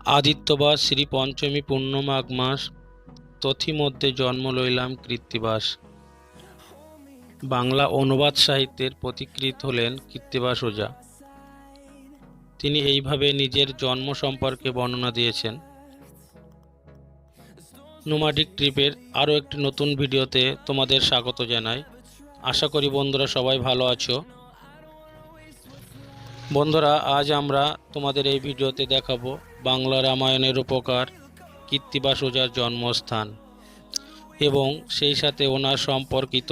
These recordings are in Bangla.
আদিত্য বা শ্রী পঞ্চমী পূর্ণ মাঘ মাস তথিমধ্যে জন্ম লইলাম কৃত্তিবাস। বাংলা অনুবাদ সাহিত্যের পথিকৃৎ হলেন কৃত্তিবাস ওঝা। তিনি এইভাবে নিজের জন্ম সম্পর্কে বর্ণনা দিয়েছেন। নোমাডিক ট্রিপের আরও একটি নতুন ভিডিওতে তোমাদের স্বাগত জানাই। আশা করি বন্ধুরা সবাই ভালো আছো। বন্ধুরা, আজ আমরা তোমাদের এই ভিডিওতে দেখাবো বাংলা রামায়ণের রূপকার কৃত্তিবাস ওঝার জন্মস্থান এবং সেই সাথে ওনার সম্পর্কিত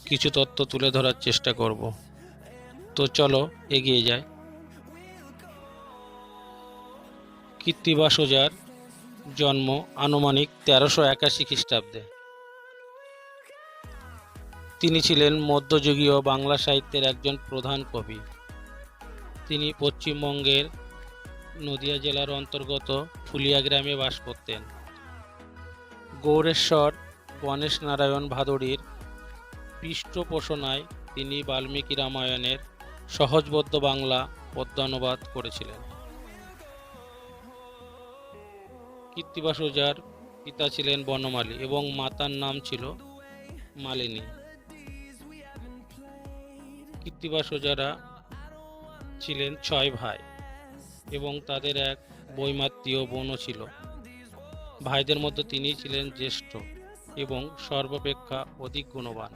কিছু তথ্য তুলে ধরার চেষ্টা করব। তো চলো এগিয়ে যাই। কৃত্তিবাস ওঝার জন্ম আনুমানিক 1381 খ্রিস্টাব্দে। তিনি ছিলেন মধ্যযুগীয় বাংলা সাহিত্যের একজন প্রধান কবি। তিনি পশ্চিমবঙ্গের নদিয়া জেলার অন্তর্গত ফুলিয়া গ্রামে বাস করতেন। গৌড়েশ্বর গণেশ নারায়ণ ভাদুড়ির পৃষ্ঠপোষণায় তিনি বাল্মীকি রামায়ণের সহজবোধ্য বাংলা পদ্যানুবাদ করেছিলেন। কৃত্তিবাস ওঝার পিতা ছিলেন বনমালী এবং মাতার নাম ছিল মালিনী। কৃত্তিবাস ওঝারা ছিলেন 6 ভাই এবং তাদের এক বৈমাত্রীয় বোনও ছিল। ভাইদের মধ্যে তিনি ছিলেন জ্যেষ্ঠ এবং সর্বাপেক্ষা অধিক গুণবান।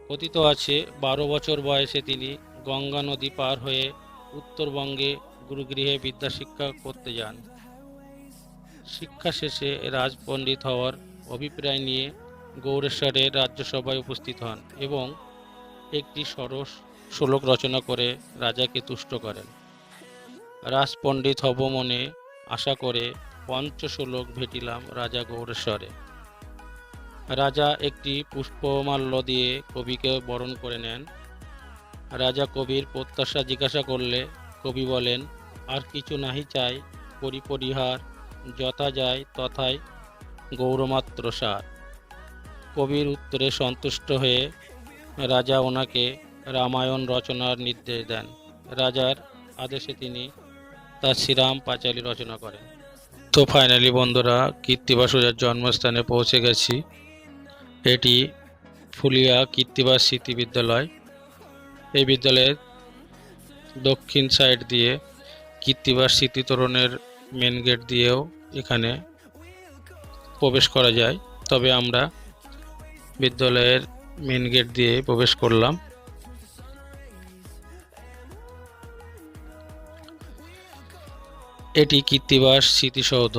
কথিত আছে 12 বছর বয়সে তিনি গঙ্গা নদী পার হয়ে উত্তরবঙ্গে গুরুগৃহে বিদ্যাশিক্ষা করতে যান। শিক্ষা শেষে রাজপণ্ডিত হওয়ার অভিপ্রায় নিয়ে গৌড়েশ্বরের রাজ্যসভায় উপস্থিত হন এবং একটি সরস শ্লোক রচনা করে রাজাকে তুষ্ট করেন। রাজপণ্ডিত হব মনে আশা করে পঞ্চশ্লোক ভেটিলাম রাজা গৌড়েশ্বরে। রাজা একটি পুষ্পমাল্য দিয়ে কবিকে বরণ করে নেন। রাজা কবির প্রত্যাশা জিজ্ঞাসা করলে কবি বলেন, আর কিছু নাহি চাই, করি পরিহার, যথা যায় তথায় গৌরমাত্র সার। কবির উত্তরে সন্তুষ্ট হয়ে রাজা ওনাকে রামায়ণ রচনার নির্দেশ দেন। রাজার আদেশে তিনি তার শ্রীরাম পাঁচালী রচনা করেন। তো ফাইনালি বন্ধুরা, কৃত্তিবাস ওঝার জন্মস্থানে পৌঁছে গেছি। এটি ফুলিয়া কৃত্তিবাস স্মৃতি বিদ্যালয়। এই বিদ্যালয়ের দক্ষিণ সাইড দিয়ে কৃত্তিবাস স্মৃতি তোরণের মেন গেট দিয়েও এখানে প্রবেশ করা যায়। তবে আমরা বিদ্যালয়ের মেন গেট দিয়ে প্রবেশ করলাম। এটি কৃত্তিবাস স্মৃতিসৌধ।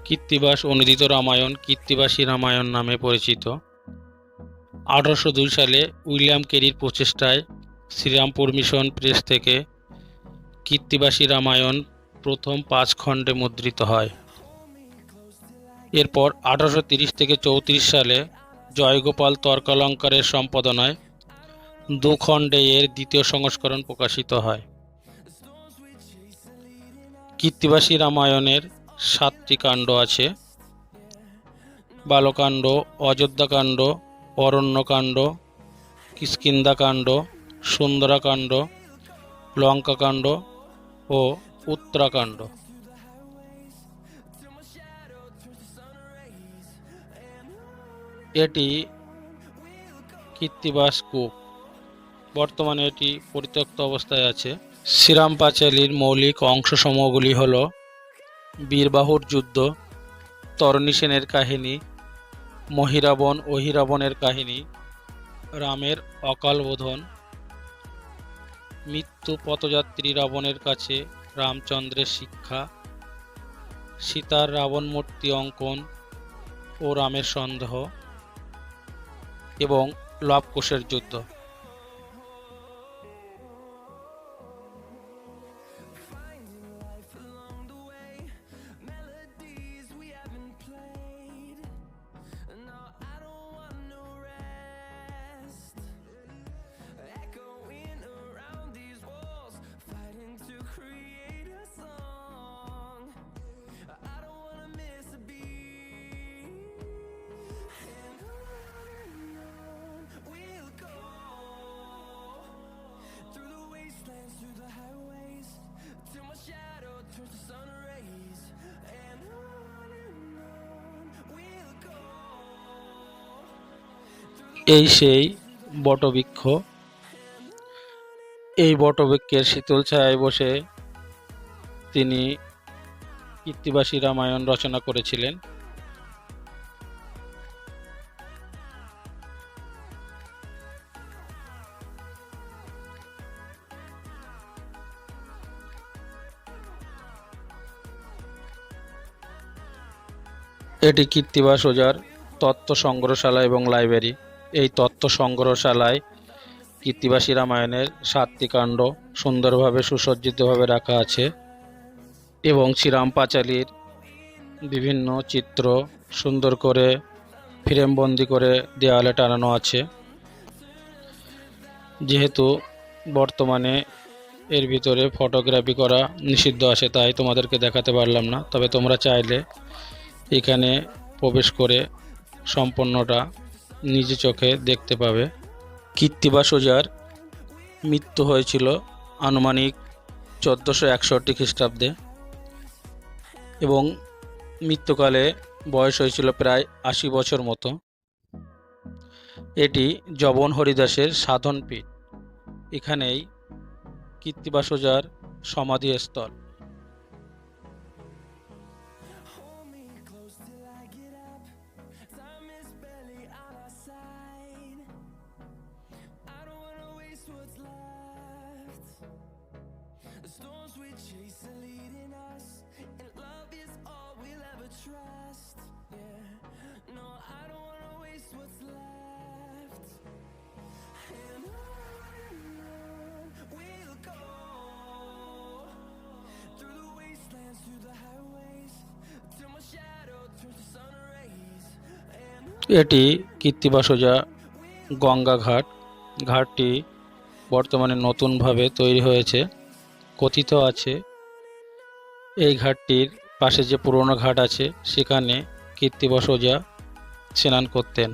কৃত্তিবাস অনুদিত রামায়ণ কৃত্তিবাসী রামায়ণ নামে পরিচিত। 1802 সালে উইলিয়াম কেরির প্রচেষ্টায় শ্রীরামপুর মিশন প্রেস থেকে কৃত্তিবাসী রামায়ণ প্রথম 5 খণ্ডে মুদ্রিত হয়। এরপর 1830 থেকে 34 সালে জয়গোপাল তর্কালঙ্কারের সম্পাদনায় 2 খণ্ডে এর দ্বিতীয় সংস্করণ প্রকাশিত হয়। কৃত্তিবাসী রামায়ণের 7টি কাণ্ড আছে: বালকাণ্ড, অযোধ্যাকাণ্ড, অরণ্যকাণ্ড, কিষ্কিন্ধাকাণ্ড, সুন্দরাকাণ্ড, লঙ্কাকাণ্ড ও উত্তরাকাণ্ড। এটি কৃত্তিবাস কূপ। বর্তমানে এটি পরিত্যক্ত অবস্থায় আছে। শ্রীরাম পাঁচালীর মৌলিক অংশসমূহগুলি হল বীরবাহুর যুদ্ধ, তরণী সেনের কাহিনী, মহিরাবণ অহিরাবণের কাহিনী, রামের অকাল বোধন, মৃত্যু পথযাত্রী রাবণের কাছে রামচন্দ্রের শিক্ষা, সীতার রাবণ মূর্তি অঙ্কন ও রামের সন্দেহ এবং লবকুশের যুদ্ধ। এই সেই বটবৃক্ষ। এই বটবৃক্ষের শীতল ছায়ায় বসে তিনি কৃত্তিবাসী রামায়ণ রচনা করেছিলেন। এটি কৃত্তিবাস ওঝার তত্ত্ব সংগ্রহশালা এবং লাইব্রেরি। এই তত্ত্ব সংগ্রহশালায় কৃত্তিবাসী রামায়ণের 7টি কাণ্ড সুন্দরভাবে সুসজ্জিতভাবে রাখা আছে এবং শ্রীরাম পাঁচালীর বিভিন্ন চিত্র সুন্দর করে ফ্রেমবন্দি করে দেওয়ালে টানানো আছে। যেহেতু বর্তমানে এর ভিতরে ফটোগ্রাফি করা নিষিদ্ধ আছে, তাই তোমাদেরকে দেখাতে পারলাম না। তবে তোমরা চাইলে এখানে প্রবেশ করে সম্পূর্ণটা নিজে চোখে দেখতে পাবে। কৃত্তিবাস ওঝার মৃত্যু হয়েছিল আনুমানিক 1461 খ্রিস্টাব্দে এবং মৃত্যুকালে বয়স হয়েছিল প্রায় 80 বছর মতো। এটি যবন হরিদাসের সাধনপীঠ। এখানেই কৃত্তিবাস ওঝার সমাধিস্থল। এটি কৃত্তিবাস ওঝা গঙ্গা ঘাট। ঘাটটি বর্তমানে নতুনভাবে তৈরি হয়েছে। কথিত আছে এই ঘাটটির পাশে যে পুরনো ঘাট আছে সেখানে কৃত্তিবাস ওঝা স্নান করতেন।